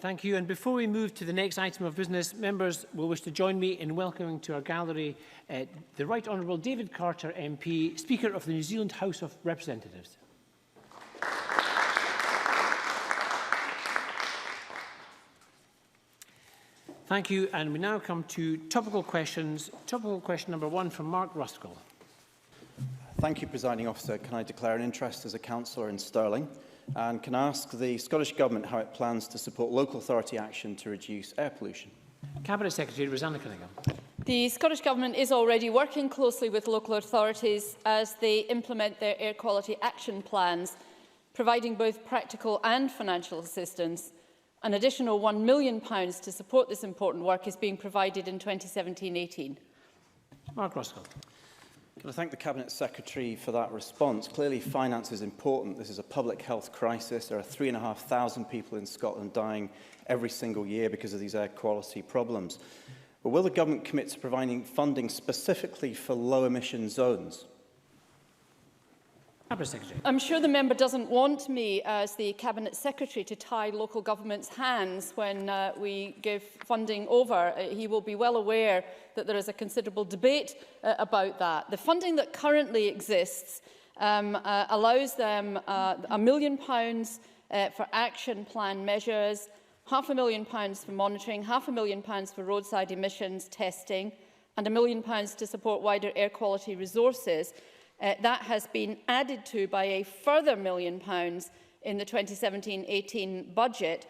Thank you. And before we move to the next item of business, members will wish to join me in welcoming to our gallery the Right Honourable David Carter MP, Speaker of the New Zealand House of Representatives. Thank you. And we now come to topical questions. Topical question number 1 from Mark Ruskell. Thank you, Presiding Officer. Can I declare an interest as a councillor in Stirling? And can I ask the Scottish Government how it plans to support local authority action to reduce air pollution? Cabinet Secretary Rosanna Cunningham. The Scottish Government is already working closely with local authorities as they implement their air quality action plans, providing both practical and financial assistance. An additional £1 million to support this important work is being provided in 2017-18. Mark Ruskell. Can I thank the Cabinet Secretary for that response? Clearly, finance is important. This is a public health crisis. There are 3,500 people in Scotland dying every single year because of these air quality problems. But will the Government commit to providing funding specifically for low-emission zones? Cabinet Secretary. I'm sure the member doesn't want me, as the Cabinet Secretary, to tie local government's hands when we give funding over. He will be well aware that there is a considerable debate about that. The funding that currently exists allows them £1 million for action plan measures, £500,000 for monitoring, £500,000 for roadside emissions testing, and £1 million to support wider air quality resources. That has been added to by a further £1 million in the 2017-18 budget.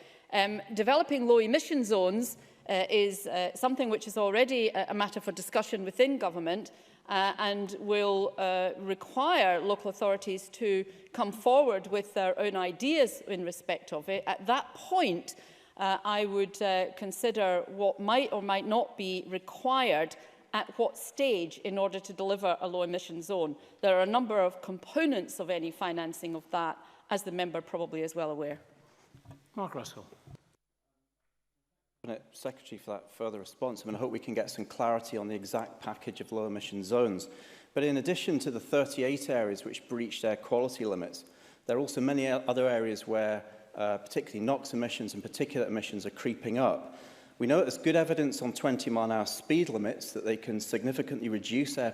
Developing low-emission zones is something which is already a matter for discussion within government and will require local authorities to come forward with their own ideas in respect of it. At that point, I would consider what might or might not be required at what stage in order to deliver a low-emission zone. There are a number of components of any financing of that, as the member probably is well aware. Mark Ruskell. Cabinet Secretary for that further response. I hope we can get some clarity on the exact package of low-emission zones. But in addition to the 38 areas which breached air quality limits, there are also many other areas where particularly NOx emissions and particulate emissions are creeping up. We know that there's good evidence on 20-mile-an-hour speed limits that they can significantly reduce air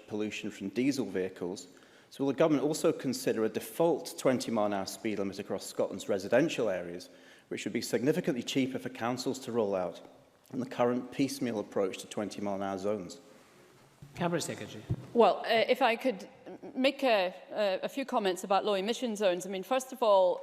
pollution from diesel vehicles. So will the Government also consider a default 20-mile-an-hour speed limit across Scotland's residential areas, which would be significantly cheaper for councils to roll out than the current piecemeal approach to 20-mile-an-hour zones? Cabinet Secretary. Well, if I could make a few comments about low-emission zones. First of all,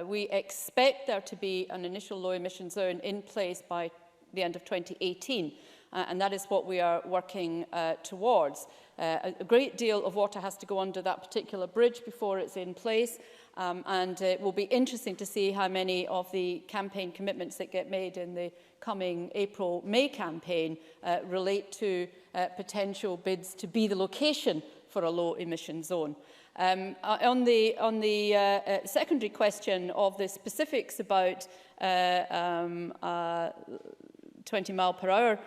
we expect there to be an initial low-emission zone in place by the end of 2018, and that is what we are working towards. A great deal of water has to go under that particular bridge before it's in place, and it will be interesting to see how many of the campaign commitments that get made in the coming April-May campaign relate to potential bids to be the location for a low-emission zone. On the secondary question of the specifics about 20-mile-per-hour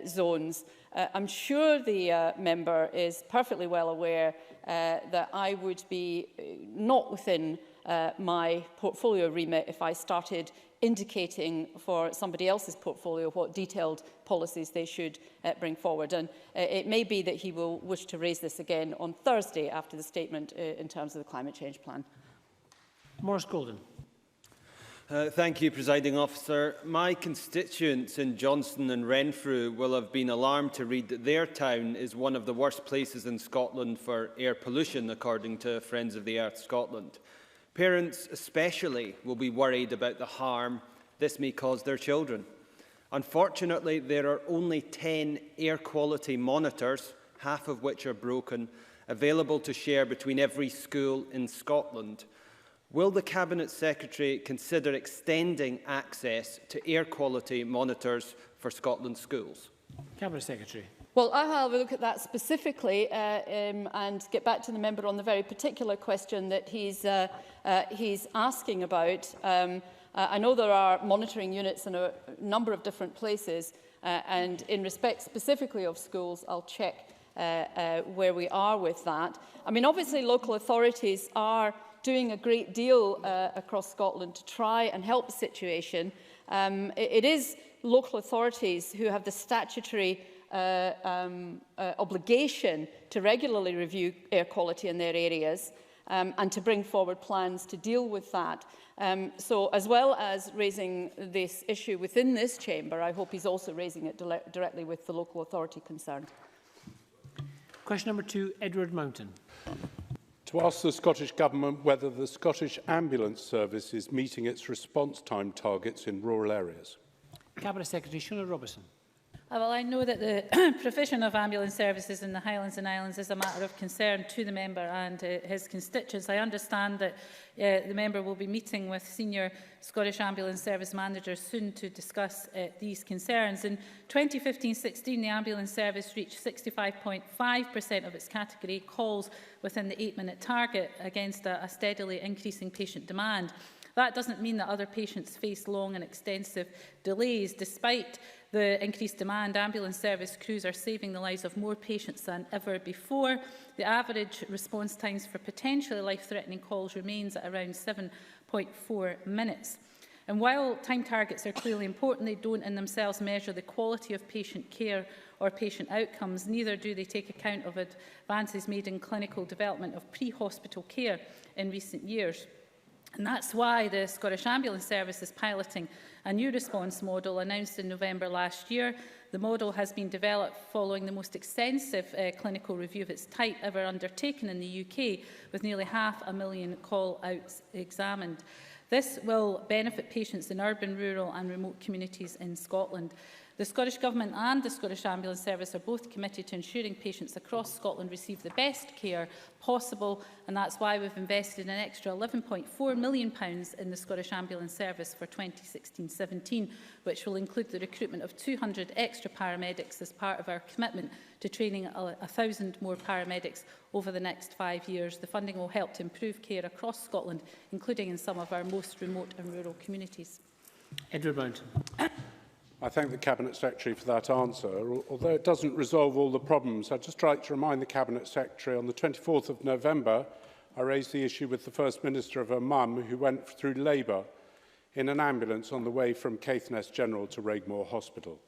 zones, I'm sure the member is perfectly well aware that I would be not within my portfolio remit if I started indicating for somebody else's portfolio what detailed policies they should bring forward. And it may be that he will wish to raise this again on Thursday after the statement in terms of the climate change plan. Maurice Golden. Thank you, Presiding Officer. My constituents in Johnston and Renfrew will have been alarmed to read that their town is one of the worst places in Scotland for air pollution, according to Friends of the Earth Scotland. Parents especially will be worried about the harm this may cause their children. Unfortunately, there are only 10 air quality monitors, half of which are broken, available to share between every school in Scotland. Will the Cabinet Secretary consider extending access to air quality monitors for Scotland's schools? Cabinet Secretary. Well, I'll have a look at that specifically and get back to the member on the very particular question that he's asking about. I know there are monitoring units in a number of different places, and in respect specifically of schools, I'll check where we are with that. Obviously, local authorities are doing a great deal across Scotland to try and help the situation. It is local authorities who have the statutory obligation to regularly review air quality in their areas and to bring forward plans to deal with that. So as well as raising this issue within this chamber, I hope he's also raising it directly with the local authority concerned. Question number 2, Edward Mountain. To ask the Scottish Government whether the Scottish Ambulance Service is meeting its response time targets in rural areas. Cabinet Secretary Shona Robertson. Well, I know that the provision of ambulance services in the Highlands and Islands is a matter of concern to the member and his constituents. I understand that the member will be meeting with senior Scottish Ambulance Service managers soon to discuss these concerns. In 2015-16, the ambulance service reached 65.5% of its category calls within the 8-minute target against a steadily increasing patient demand. That doesn't mean that other patients face long and extensive delays. Despite the increased demand, ambulance service crews are saving the lives of more patients than ever before. The average response times for potentially life-threatening calls remains at around 7.4 minutes. And while time targets are clearly important, they don't in themselves measure the quality of patient care or patient outcomes. Neither do they take account of advances made in clinical development of pre-hospital care in recent years. And that's why the Scottish Ambulance Service is piloting a new response model announced in November last year. The model has been developed following the most extensive clinical review of its type ever undertaken in the UK, with nearly 500,000 call-outs examined. This will benefit patients in urban, rural and remote communities in Scotland. The Scottish Government and the Scottish Ambulance Service are both committed to ensuring patients across Scotland receive the best care possible, and that's why we've invested an extra £11.4 million in the Scottish Ambulance Service for 2016-17, which will include the recruitment of 200 extra paramedics as part of our commitment to training 1,000 more paramedics over the next 5 years. The funding will help to improve care across Scotland, including in some of our most remote and rural communities. Edward Mountain. I thank the Cabinet Secretary for that answer. Although it doesn't resolve all the problems, I'd just like to remind the Cabinet Secretary on the 24th of November, I raised the issue with the First Minister of her mum, who went through labour in an ambulance on the way from Caithness General to Regmore Hospital.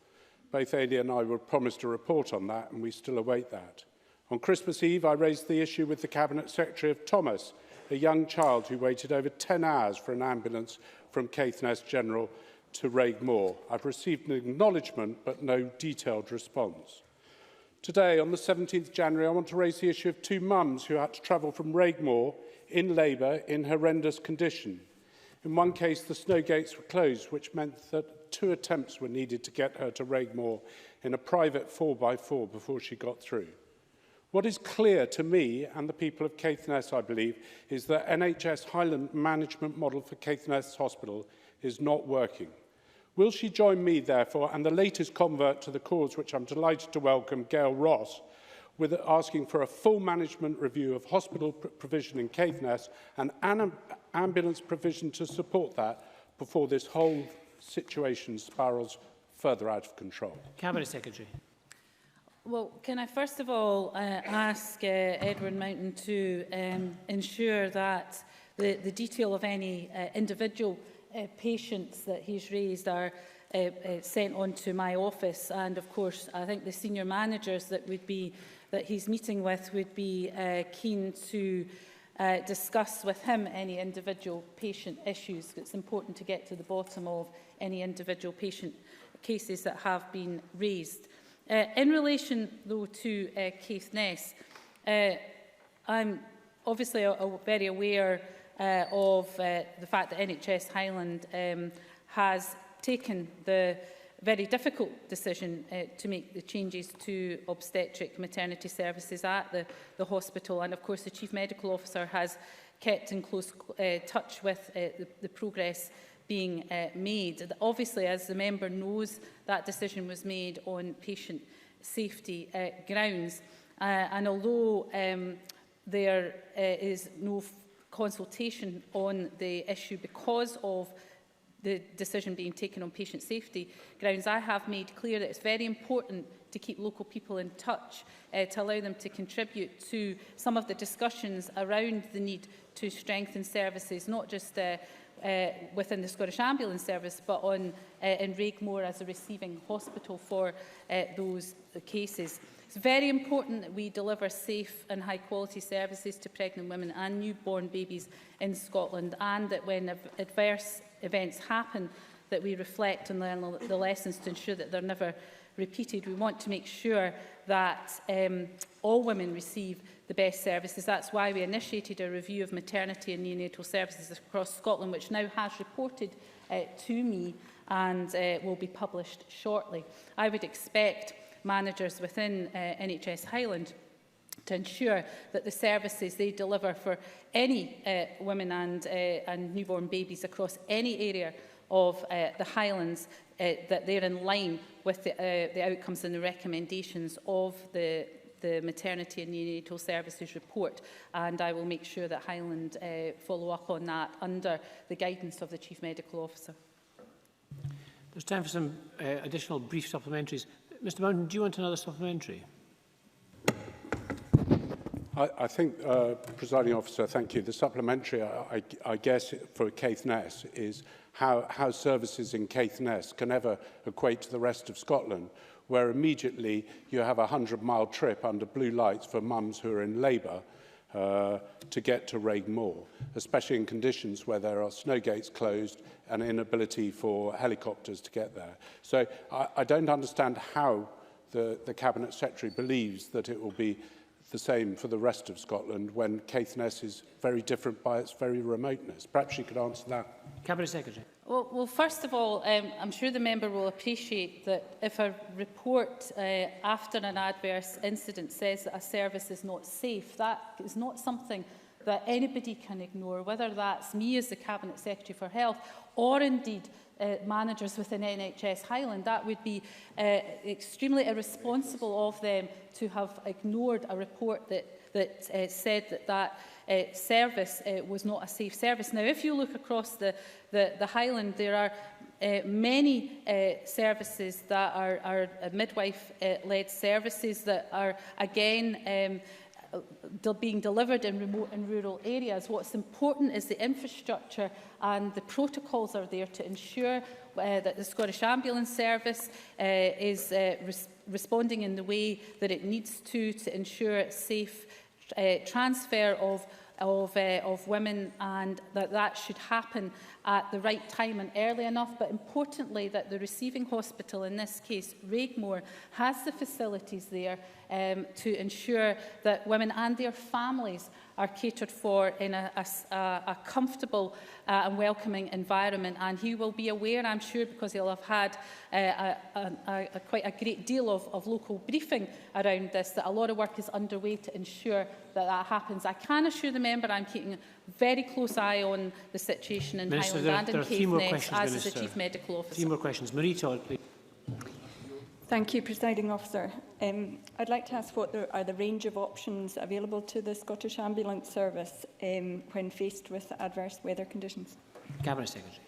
Both Aileen and I were promised a report on that, and we still await that. On Christmas Eve, I raised the issue with the Cabinet Secretary of Thomas, a young child who waited over 10 hours for an ambulance from Caithness General to Regmore. I've received an acknowledgement but no detailed response. Today, on the 17th January, I want to raise the issue of 2 mums who had to travel from Regmore in labour in horrendous condition. In one case, the snow gates were closed, which meant that 2 attempts were needed to get her to Regmore in a private 4x4 before she got through. What is clear to me and the people of Caithness, I believe, is that NHS Highland management model for Caithness Hospital is not working. Will she join me, therefore, and the latest convert to the cause, which I'm delighted to welcome, Gail Ross, with asking for a full management review of hospital provision in Caithness and ambulance provision to support that before this whole situation spirals further out of control? Cabinet Secretary. Well, can I first of all ask Edward Mountain to ensure that the detail of any individual patients that he's raised are sent on to my office, and of course I think the senior managers that he's meeting with would be keen to discuss with him any individual patient issues. It's important to get to the bottom of any individual patient cases that have been raised. In relation though to Caithness, I'm obviously very aware of the fact that NHS Highland has taken the very difficult decision to make the changes to obstetric maternity services at the hospital, and of course the Chief Medical Officer has kept in close touch with the progress being made. Obviously, as the member knows, that decision was made on patient safety grounds, and although there is no consultation on the issue because of the decision being taken on patient safety grounds, I have made clear that it's very important to keep local people in touch, to allow them to contribute to some of the discussions around the need to strengthen services, not just within the Scottish Ambulance Service, but in Raigmore as a receiving hospital for those cases. It's very important that we deliver safe and high-quality services to pregnant women and newborn babies in Scotland, and that when adverse events happen, that we reflect and learn the lessons to ensure that they're never repeated. We want to make sure that all women receive the best services. That's why we initiated a review of maternity and neonatal services across Scotland, which now has reported to me and will be published shortly. I would expect managers within NHS Highland to ensure that the services they deliver for any women and newborn babies across any area of the Highlands, that they're in line with the outcomes and the recommendations of the Maternity and Neonatal Services report, and I will make sure that Highland follow up on that under the guidance of the Chief Medical Officer. There's time for some additional brief supplementaries. Mr Mountain, do you want another supplementary? I think, Presiding Officer, thank you. The supplementary, I guess, for Caithness is how services in Caithness can ever equate to the rest of Scotland, where immediately you have a 100-mile trip under blue lights for mums who are in labour to get to Raigmore, especially in conditions where there are snow gates closed and inability for helicopters to get there. So I don't understand how the Cabinet Secretary believes that it will be the same for the rest of Scotland when Caithness is very different by its very remoteness. Perhaps you could answer that. Cabinet Secretary. Well, first of all, I'm sure the member will appreciate that if a report after an adverse incident says that a service is not safe, that is not something that anybody can ignore, whether that's me as the Cabinet Secretary for Health or indeed managers within NHS Highland. That would be extremely irresponsible of them to have ignored a report that said that service was not a safe service. Now, if you look across the Highland, there are many services that are midwife-led services that are, again, being delivered in remote and rural areas. What's important is the infrastructure and the protocols are there to ensure that the Scottish Ambulance Service is responding in the way that it needs to ensure safe transfer of women, and that should happen at the right time and early enough, but importantly that the receiving hospital, in this case Raigmore, has the facilities there to ensure that women and their families are catered for in a comfortable and welcoming environment. And he will be aware, I'm sure, because he'll have had quite a great deal of local briefing around this, that a lot of work is underway to ensure that happens. I can assure the member I'm keeping a very close eye on the situation in Minister, Highland and in Caithness, as is the Minister. Chief Medical Officer. 3 more questions. Marie Todd, please. Thank you, Presiding Officer. I'd like to ask what are the range of options available to the Scottish Ambulance Service when faced with adverse weather conditions? Cabinet Secretary.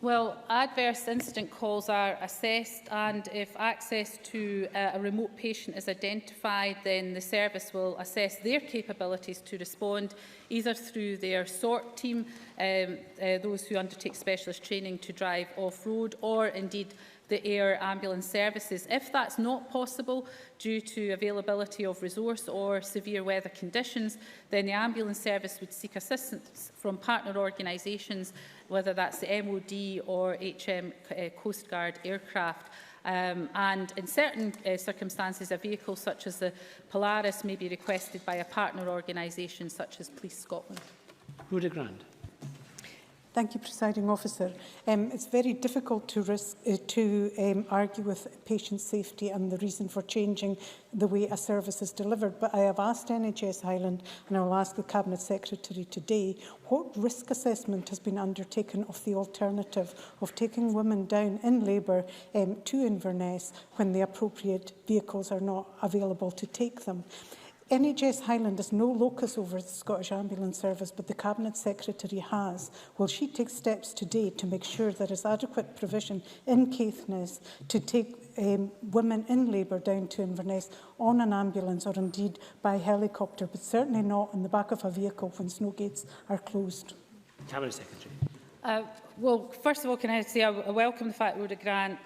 Well, adverse incident calls are assessed, and if access to a remote patient is identified, then the service will assess their capabilities to respond, either through their SORT team, those who undertake specialist training to drive off-road, or indeed the air ambulance services. If that's not possible due to availability of resource or severe weather conditions, then the ambulance service would seek assistance from partner organisations, whether that's the MOD or HM Coast Guard aircraft. And in certain circumstances, a vehicle such as the Polaris may be requested by a partner organisation such as Police Scotland. Rhoda Grant. Thank you, Presiding Officer. It's very difficult to argue with patient safety and the reason for changing the way a service is delivered, but I have asked NHS Highland, and I will ask the Cabinet Secretary today, what risk assessment has been undertaken of the alternative of taking women down in labour to Inverness when the appropriate vehicles are not available to take them? NHS Highland is no locus over the Scottish Ambulance Service, but the Cabinet Secretary has. Will she take steps today to make sure there is adequate provision in Caithness to take women in labour down to Inverness on an ambulance or indeed by helicopter, but certainly not in the back of a vehicle when snow gates are closed? Cabinet Secretary. Well, first of all, can I say I welcome the fact Rhoda Grant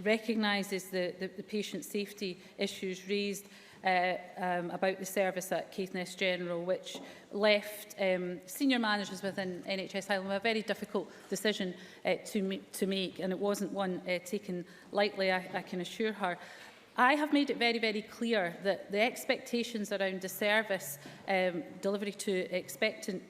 recognises the patient safety issues raised about the service at Caithness General, which left senior managers within NHS Highland with a very difficult decision to make, and it wasn't one taken lightly, I can assure her. I have made it very, very clear that the expectations around the service delivery to expectant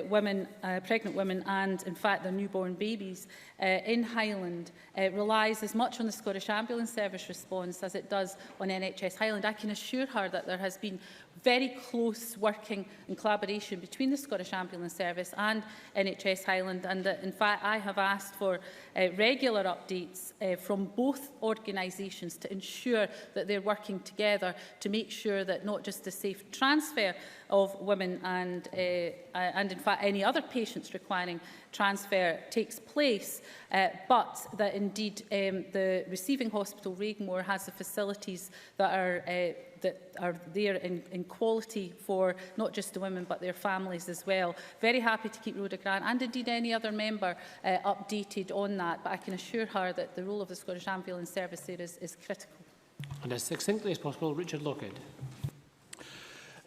women, pregnant women and, in fact, their newborn babies in Highland relies as much on the Scottish Ambulance Service response as it does on NHS Highland. I can assure her that there has been very close working and collaboration between the Scottish Ambulance Service and NHS Highland, and that, in fact, I have asked for regular updates from both organisations to ensure that they're working together to make sure that not just the safe transfer of women and in fact any other patients requiring transfer takes place, but that indeed the receiving hospital Regmore has the facilities that are there in quality for not just the women but their families as well. Very happy to keep Rhoda Grant and indeed any other member updated on that, but I can assure her that the role of the Scottish Ambulance Service there is critical. And as succinctly as possible, Richard Lockhead.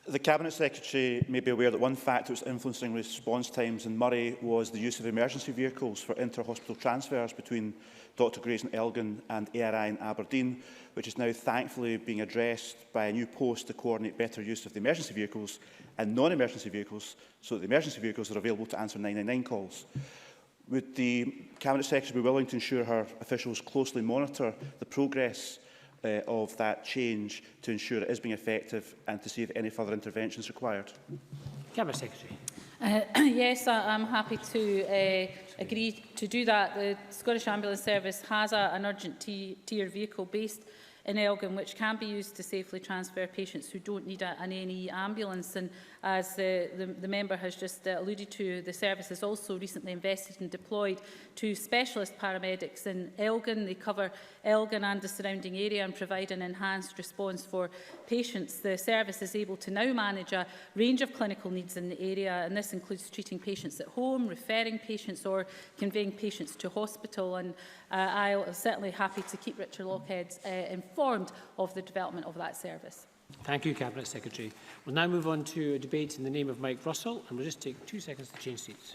The Cabinet Secretary may be aware that one factor that was influencing response times in Murray was the use of emergency vehicles for inter-hospital transfers between Dr Grayson Elgin and ARI in Aberdeen, which is now thankfully being addressed by a new post to coordinate better use of the emergency vehicles and non-emergency vehicles, so that the emergency vehicles are available to answer 999 calls. Would the Cabinet Secretary be willing to ensure her officials closely monitor the progress of that change to ensure it is being effective and to see if any further intervention is required? Cabinet Secretary. Yes, I'm happy to agree to do that. The Scottish Ambulance Service has an urgent tier vehicle based in Elgin, which can be used to safely transfer patients who don't need an NE ambulance. And as the member has just alluded to, the service has also recently invested and deployed 2 specialist paramedics in Elgin. They cover Elgin and the surrounding area and provide an enhanced response for patients. The service is able to now manage a range of clinical needs in the area, and this includes treating patients at home, referring patients or conveying patients to hospital. And I'm certainly happy to keep Richard Lockhead informed of the development of that service. Thank you, Cabinet Secretary. We'll now move on to a debate in the name of Mike Russell, and we'll just take 2 seconds to change seats.